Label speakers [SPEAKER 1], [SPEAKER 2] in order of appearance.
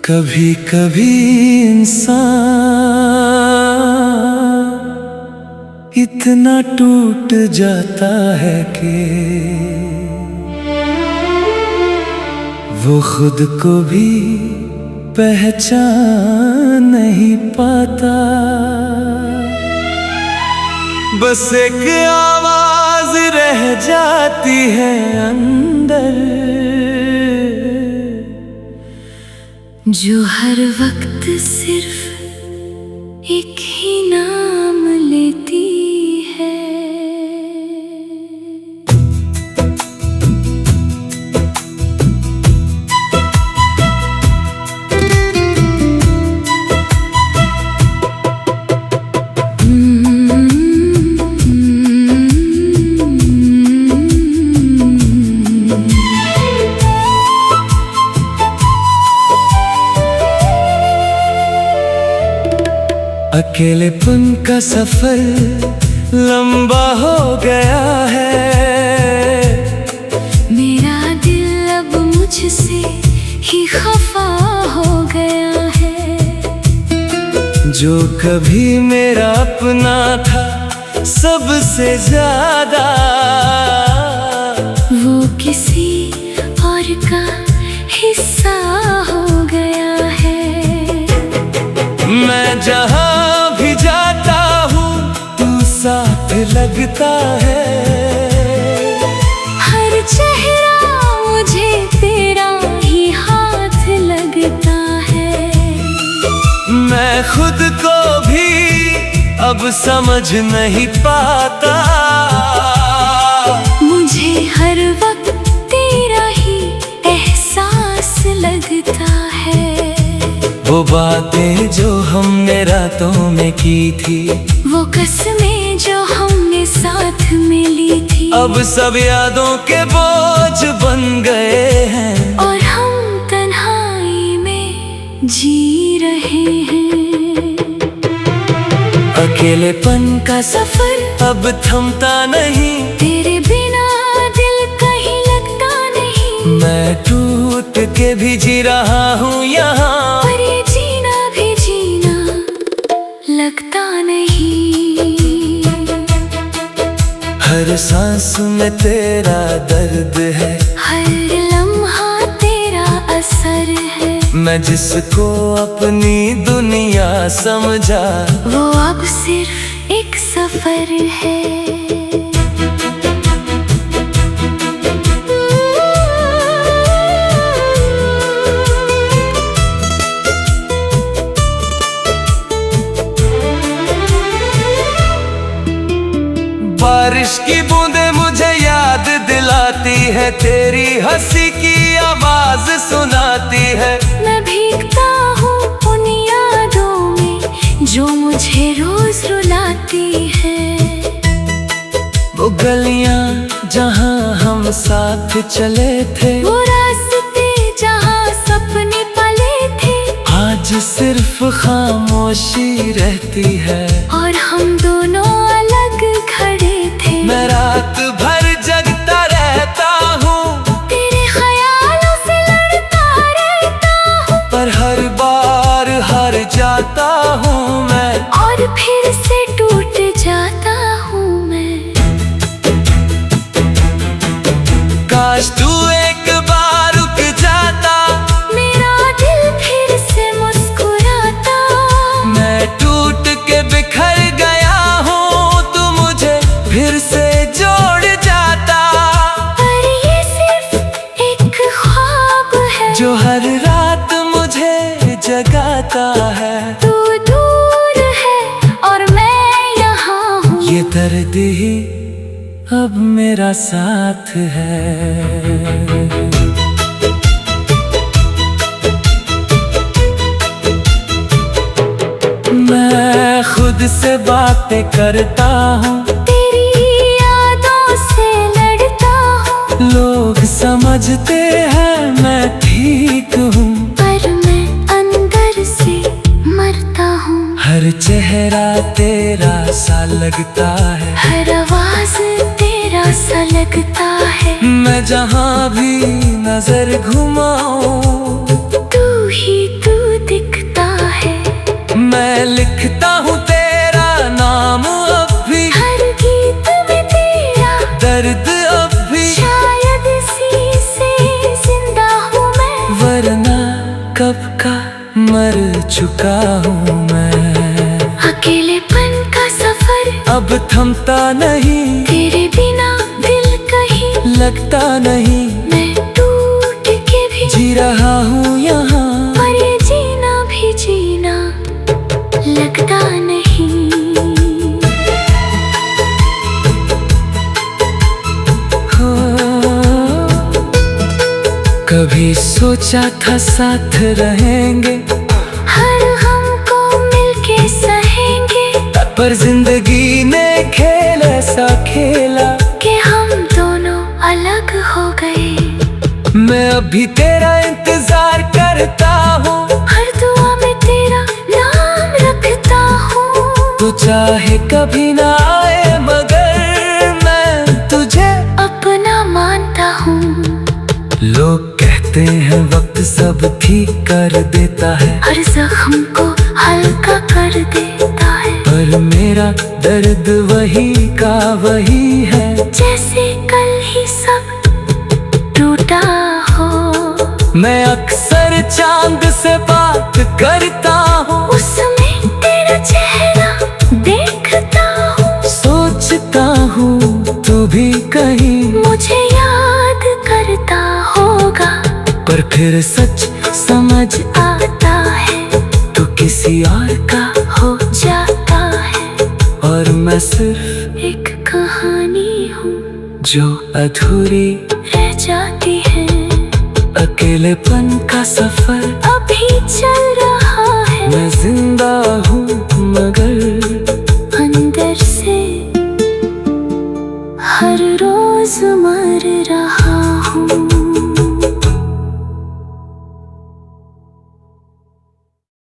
[SPEAKER 1] कभी कभी इंसान इतना टूट जाता है कि वो खुद को भी पहचान नहीं पाता। बस एक आवाज रह जाती है अंदर,
[SPEAKER 2] जो हर वक्त सिर्फ एक ही नाम लेती है।
[SPEAKER 1] अकेलेपन का सफर लंबा हो गया है,
[SPEAKER 2] मेरा दिल अब मुझसे ही खफा हो गया है।
[SPEAKER 1] जो कभी मेरा अपना था सबसे ज्यादा,
[SPEAKER 2] वो किसी और का हिस्सा हो गया है।
[SPEAKER 1] मैं जहाँ भी जाता हूँ तू साथ लगता है।
[SPEAKER 2] हर चेहरा मुझे तेरा ही हाथ लगता है।
[SPEAKER 1] मैं खुद को भी अब समझ नहीं पाता।
[SPEAKER 2] मुझे हर वक्त तेरा ही एहसास लगता है।
[SPEAKER 1] वो बातें जो हमने रातों में की थी,
[SPEAKER 2] वो कसमें जो हमने साथ में ली थी,
[SPEAKER 1] अब सब यादों के बोझ बन गए हैं।
[SPEAKER 2] और हम तन्हाई में जी रहे हैं।
[SPEAKER 1] अकेलेपन का सफर अब थमता नहीं,
[SPEAKER 2] तेरे बिना दिल कहीं लगता नहीं।
[SPEAKER 1] मैं टूट के भी जी रहा हूँ यहाँ,
[SPEAKER 2] पर ये जीना भी जीना लगता नहीं।
[SPEAKER 1] हर सांस में तेरा दर्द है,
[SPEAKER 2] हर लम्हा तेरा असर है।
[SPEAKER 1] मैं जिसको अपनी दुनिया समझा,
[SPEAKER 2] वो अब सिर्फ एक सफर है।
[SPEAKER 1] बारिश की बूंदें मुझे याद दिलाती है, तेरी हंसी की आवाज सुनाती है।
[SPEAKER 2] मैं भीगता हूँ उन यादों में जो मुझे रोज रुलाती है।
[SPEAKER 1] वो गलियां जहाँ हम साथ चले थे,
[SPEAKER 2] वो रास्ते जहाँ सपने पले थे,
[SPEAKER 1] आज सिर्फ खामोशी रहती है।
[SPEAKER 2] और हम दोनों अलग खड़े थे।
[SPEAKER 1] मैं रात भर जगता रहता हूँ,
[SPEAKER 2] तेरे ख्यालों से लड़ता रहता हूँ,
[SPEAKER 1] पर हर बार हार जाता हूँ मैं,
[SPEAKER 2] और फिर से टूट जाता हूँ मैं।
[SPEAKER 1] काश तू एक बार रुक जाता,
[SPEAKER 2] मेरा दिल फिर से मुस्कुराता।
[SPEAKER 1] मैं टूट के बिखर गया हूँ, तू मुझे फिर से जोड़ जाता।
[SPEAKER 2] पर ये सिर्फ एक ख्वाब है
[SPEAKER 1] जो हर रात मुझे जगाता है।
[SPEAKER 2] तू दूर है और मैं यहाँ हूँ।
[SPEAKER 1] ये दर्द ही अब मेरा साथ है। मैं खुद से बातें करता हूँ,
[SPEAKER 2] तेरी यादों से लड़ता हूँ।
[SPEAKER 1] लोग समझते हैं मैं ठीक हूँ,
[SPEAKER 2] पर मैं अंदर से मरता हूँ।
[SPEAKER 1] हर चेहरा तेरा सा लगता है,
[SPEAKER 2] हर आवाज तेरा सा लगता है।
[SPEAKER 1] मैं जहाँ भी नजर घुमाऊं
[SPEAKER 2] तू ही तू
[SPEAKER 1] पता नहीं,
[SPEAKER 2] तेरे बिना दिल कहीं
[SPEAKER 1] लगता नहीं,
[SPEAKER 2] मैं टूट के भी
[SPEAKER 1] जी रहा हूँ यहाँ,
[SPEAKER 2] पर ये जीना भी जीना लगता नहीं।
[SPEAKER 1] कभी सोचा था साथ रहेंगे,
[SPEAKER 2] हर हमको मिलके सहेंगे,
[SPEAKER 1] पर जिंदगी ने खेल ऐसा खेला
[SPEAKER 2] कि हम दोनों अलग हो गए।
[SPEAKER 1] मैं अभी तेरा इंतजार करता हूँ,
[SPEAKER 2] हर दुआ में तेरा नाम रखता हूँ।
[SPEAKER 1] तू चाहे कभी ना आए मगर मैं तुझे
[SPEAKER 2] अपना मानता हूँ।
[SPEAKER 1] लोग कहते हैं वक्त सब ठीक कर देता है,
[SPEAKER 2] हर जख्म को हल्का कर देता है,
[SPEAKER 1] पर मेरा दर्द वही का वही है,
[SPEAKER 2] जैसे कल ही सब टूटा हो।
[SPEAKER 1] मैं अक्सर चांद से बात करता हूँ,
[SPEAKER 2] उसमें तेरा चेहरा देखता हूँ,
[SPEAKER 1] सोचता हूँ तू भी कहीं
[SPEAKER 2] मुझे याद करता होगा,
[SPEAKER 1] पर फिर सच समझ
[SPEAKER 2] आता है
[SPEAKER 1] तू किसी और का
[SPEAKER 2] हो जाता है।
[SPEAKER 1] और मैं सिर्फ
[SPEAKER 2] एक कहानी हूँ
[SPEAKER 1] जो अधूरी
[SPEAKER 2] रह जाती है,
[SPEAKER 1] अकेलेपन का सफर
[SPEAKER 2] अभी चल